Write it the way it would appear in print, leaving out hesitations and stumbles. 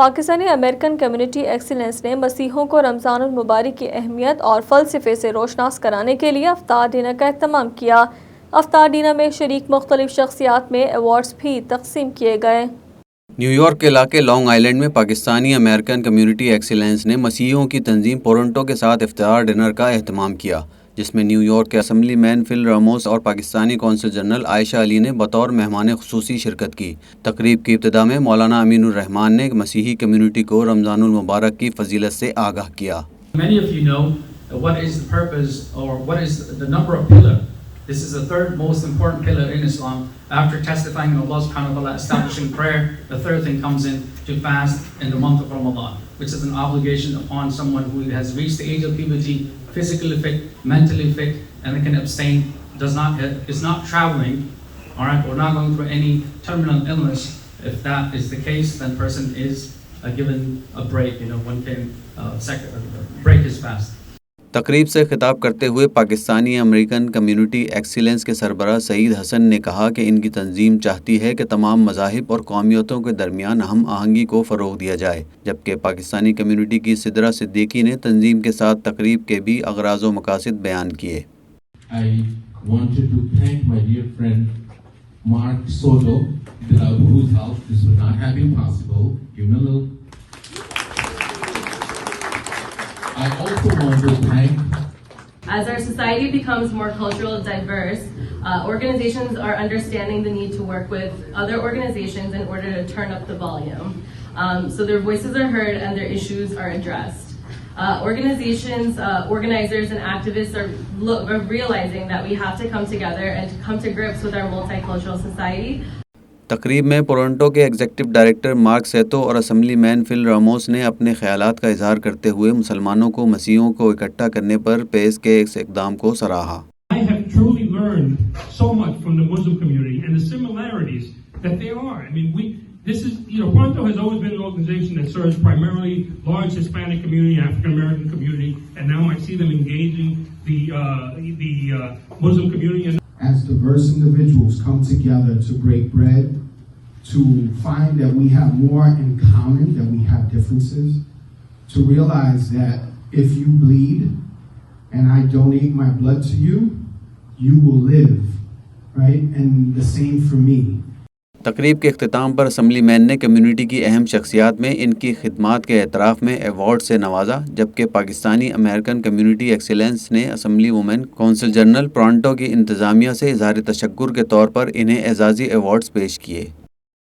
Pakistani American community excellence ने मसीहों को रमज़ानुल मुबारक की अहमियत और फ़लसफ़े से रोशनास कराने के लिए अफ्तार डिनर का एहतमाम किया। अफ्तार डिनर में शरीक मुख्तलिफ शख्सियात में अवार्ड्स भी तकसीम किए गए। न्यूयॉर्क के इलाके लॉन्ग आइलैंड में पाकिस्तानी अमेरिकन कम्युनिटी एक्सीलेंस ने मसीहियों की तंजीम टोरंटो के साथ इफ्तार डिनर का एहतमाम किया, जिसमें न्यूयॉर्क के असम्बलीमैन फिल रामोस और पाकिस्तानी कौंसल जनरल आयशा अली ने बतौर मेहमान खुसूसी शिरकत की। तकरीब की इब्तिदा में मौलाना अमीनुर रहमान ने मसीही कम्युनिटी को रमज़ानुल मुबारक की फजीलत से आगाह किया। This is the third most important pillar in Islam. After testifying of Allah subhanahu wa ta'ala, establishing prayer, the third thing comes in to fast in the month of Ramadan, which is an obligation upon someone who has reached the age of puberty, physically fit, mentally fit, and they can abstain, is not traveling, all right, or not going through any terminal illness. If that is the case, then person is given a break, one can break his fast. तकरीब से खिताब करते हुए Pakistani American community excellence के सरबराह सईद हसन ने कहा कि इनकी तंजीम चाहती है कि तमाम मज़ाहिब और कौमियतों के दरमियान हम आहंगी को फ़रोग़ दिया जाए, जबकि पाकिस्तानी कम्युनिटी की सिद्रा सिद्दीकी ने तंजीम के साथ तकरीब के भी अग़राज़ व मकासिद बयान किए। I also want to thank. As our society becomes more culturally diverse, organizations are understanding the need to work with other organizations in order to turn up the volume, so their voices are heard and their issues are addressed. Organizations, organizers, and activists are realizing that we have to come together and to come to grips with our multicultural society. तकरीब में Toronto के executive director mark सेतो और असम्बलीमैन fill Ramos ने अपने ख्यालात का इजहार करते हुए मुसलमानों को मसीहों को इकट्ठा करने पर पेश के इस इक़दाम को सराहा। I have truly learned so much from the Muslim community and the similarities that there are. I mean, this is, Toronto has always been an organization that serves primarily large Hispanic community, African American community, and now I see them engaging the Muslim community. As diverse individuals come together to break bread, to find that we have more in common than we have differences, to realize that if you bleed and I donate my blood to you, you will live, right? And the same for me. तकरीब के अख्तिताम पर असम्बलीमैन ने community की अहम शख्सियात में इनकी खिदमात के एतराफ़ में अवार्ड से नवाजा, जबकि पाकिस्तानी अमेरिकन कम्युनिटी एक्सीलेंस ने assembly women consul general Toronto की इंतज़ामिया से इज़हार तशक्कुर के तौर पर इन्हें एजाज़ी अवार्ड्स पेश किए।